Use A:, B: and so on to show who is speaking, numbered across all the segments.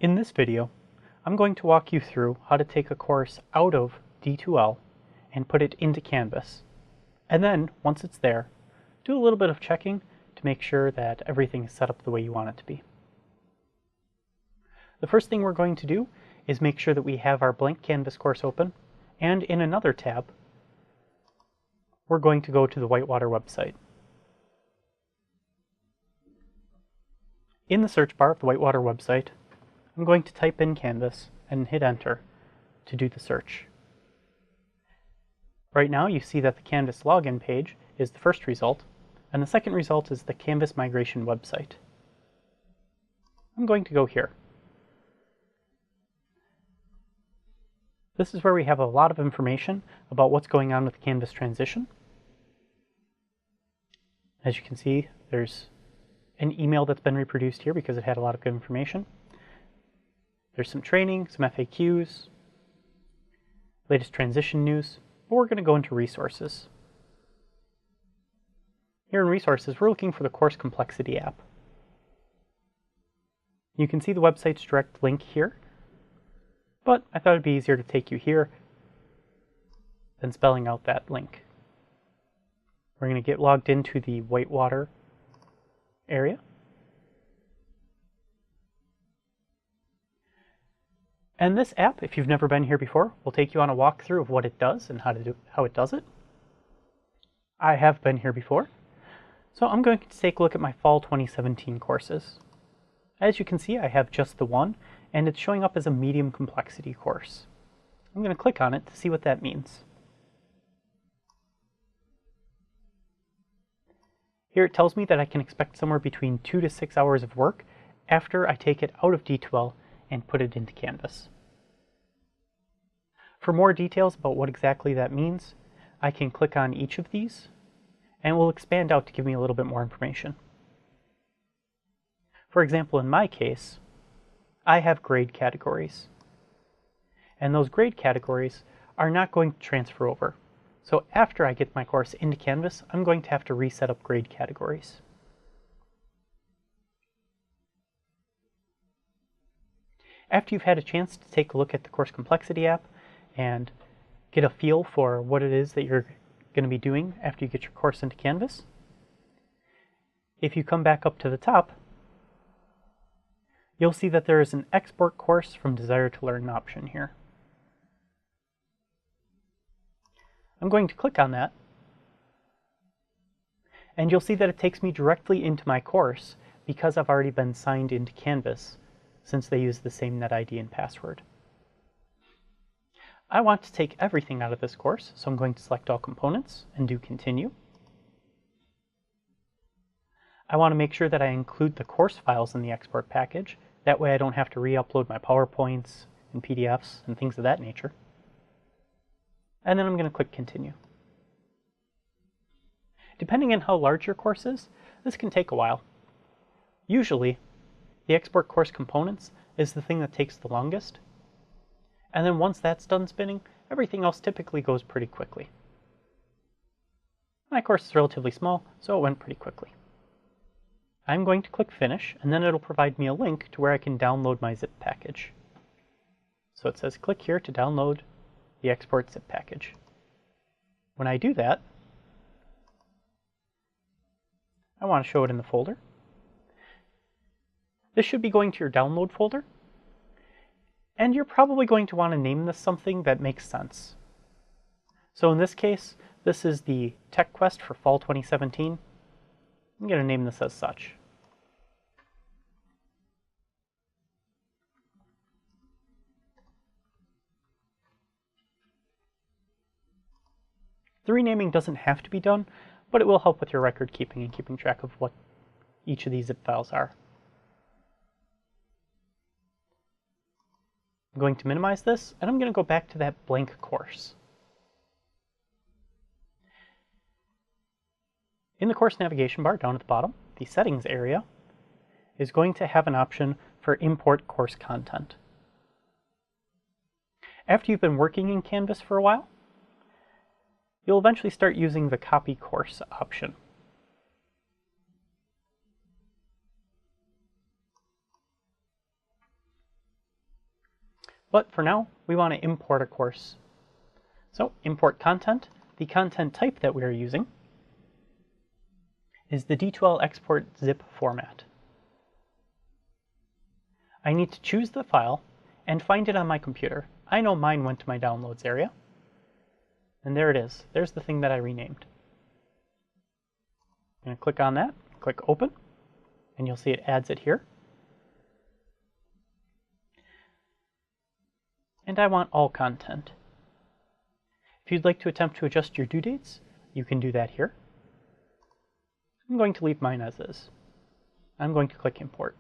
A: In this video, I'm going to walk you through how to take a course out of D2L and put it into Canvas. And then, once it's there, do a little bit of checking to make sure that everything is set up the way you want it to be. The first thing we're going to do is make sure that we have our blank Canvas course open, and in another tab, we're going to go to the Whitewater website. In the search bar of the Whitewater website, I'm going to type in Canvas and hit enter to do the search. Right now you see that the Canvas login page is the first result, and the second result is the Canvas migration website. I'm going to go here. This is where we have a lot of information about what's going on with the Canvas transition. As you can see, there's an email that's been reproduced here because it had a lot of good information. There's some training, some FAQs, latest transition news, but we're going to go into resources. Here in resources, we're looking for the Course Complexity app. You can see the website's direct link here, but I thought it'd be easier to take you here than spelling out that link. We're going to get logged into the Whitewater area. And this app, if you've never been here before, will take you on a walkthrough of what it does and how it does it. I have been here before, so I'm going to take a look at my fall 2017 courses. As you can see, I have just the one, and it's showing up as a medium complexity course. I'm going to click on it to see what that means. Here it tells me that I can expect somewhere between 2 to 6 hours of work after I take it out of D2L and put it into Canvas. For more details about what exactly that means, I can click on each of these, and we'll expand out to give me a little bit more information. For example, in my case, I have grade categories, and those grade categories are not going to transfer over. So after I get my course into Canvas, I'm going to have to reset up grade categories. After you've had a chance to take a look at the Course Complexity app and get a feel for what it is that you're going to be doing after you get your course into Canvas, if you come back up to the top, you'll see that there is an Export Course from Desire to Learn option here. I'm going to click on that, and you'll see that it takes me directly into my course because I've already been signed into Canvas since they use the same NetID and password. I want to take everything out of this course, so I'm going to select all components and do continue. I want to make sure that I include the course files in the export package. That way I don't have to re-upload my PowerPoints and PDFs and things of that nature. And then I'm going to click continue. Depending on how large your course is, this can take a while. Usually, the export course components is the thing that takes the longest. And then once that's done spinning, everything else typically goes pretty quickly. My course is relatively small, so it went pretty quickly. I'm going to click finish, and then it'll provide me a link to where I can download my zip package. So it says click here to download the export zip package. When I do that, I want to show it in the folder. This should be going to your download folder, and you're probably going to want to name this something that makes sense. So in this case, this is the Tech Quest for fall 2017. I'm going to name this as such. The renaming doesn't have to be done, but it will help with your record keeping and keeping track of what each of these zip files are. I'm going to minimize this, and I'm going to go back to that blank course. In the course navigation bar down at the bottom, the settings area is going to have an option for import course content. After you've been working in Canvas for a while, you'll eventually start using the copy course option. But for now, we want to import a course. So import content. The content type that we are using is the D2L export zip format. I need to choose the file and find it on my computer. I know mine went to my downloads area. And there it is. There's the thing that I renamed. I'm going to click on that, click open, and you'll see it adds it here. And I want all content. If you'd like to attempt to adjust your due dates, you can do that here. I'm going to leave mine as is. I'm going to click import.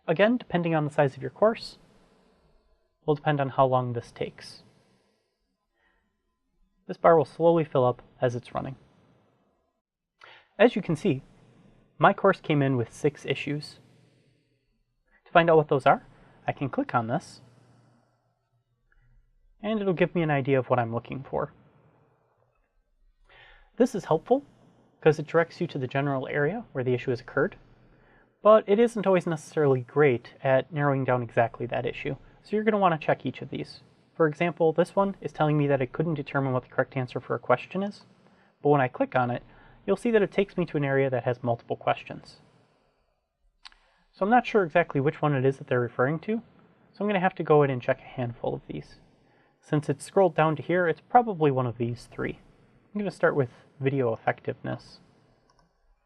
A: Again, depending on the size of your course, will depend on how long this takes. This bar will slowly fill up as it's running. As you can see, my course came in with 6 issues. To find out what those are, I can click on this, and it'll give me an idea of what I'm looking for. This is helpful because it directs you to the general area where the issue has occurred, but it isn't always necessarily great at narrowing down exactly that issue, so you're going to want to check each of these. For example, this one is telling me that it couldn't determine what the correct answer for a question is, but when I click on it, you'll see that it takes me to an area that has multiple questions. So I'm not sure exactly which one it is that they're referring to, so I'm going to have to go in and check a handful of these. Since it's scrolled down to here, it's probably one of these 3. I'm going to start with video effectiveness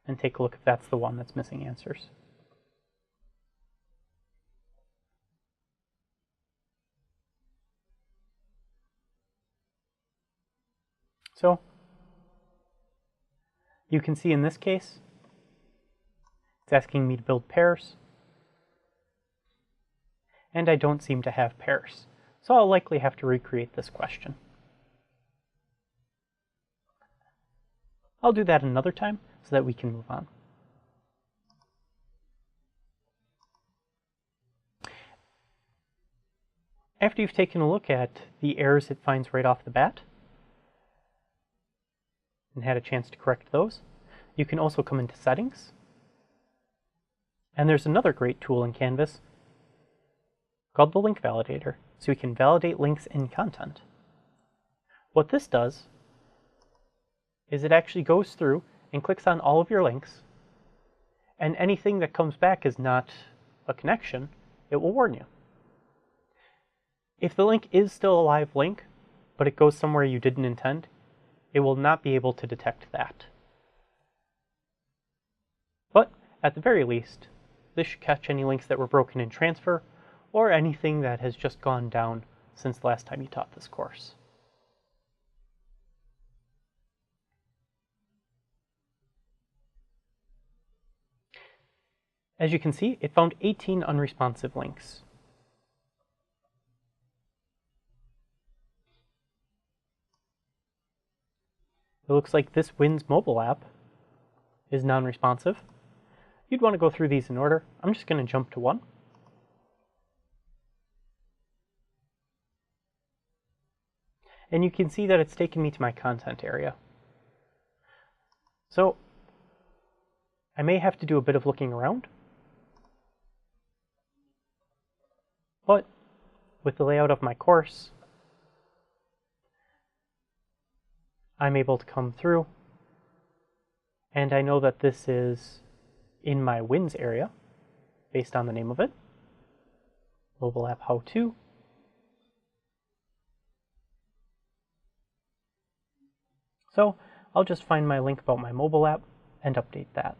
A: and take a look if that's the one that's missing answers. So you can see in this case, it's asking me to build pairs, and I don't seem to have pairs. So I'll likely have to recreate this question. I'll do that another time so that we can move on. After you've taken a look at the errors it finds right off the bat, and had a chance to correct those, you can also come into Settings. And there's another great tool in Canvas called the Link Validator, so we can validate links in content. What this does is it actually goes through and clicks on all of your links, and anything that comes back is not a connection, it will warn you. If the link is still a live link, but it goes somewhere you didn't intend, it will not be able to detect that. But at the very least, this should catch any links that were broken in transfer, or anything that has just gone down since the last time you taught this course. As you can see, it found 18 unresponsive links. It looks like this Wins mobile app is non-responsive. You'd want to go through these in order. I'm just going to jump to one. And you can see that it's taken me to my content area. So I may have to do a bit of looking around, but with the layout of my course, I'm able to come through, and I know that this is in my Wins area, based on the name of it, Mobile App How To. So I'll just find my link about my mobile app and update that.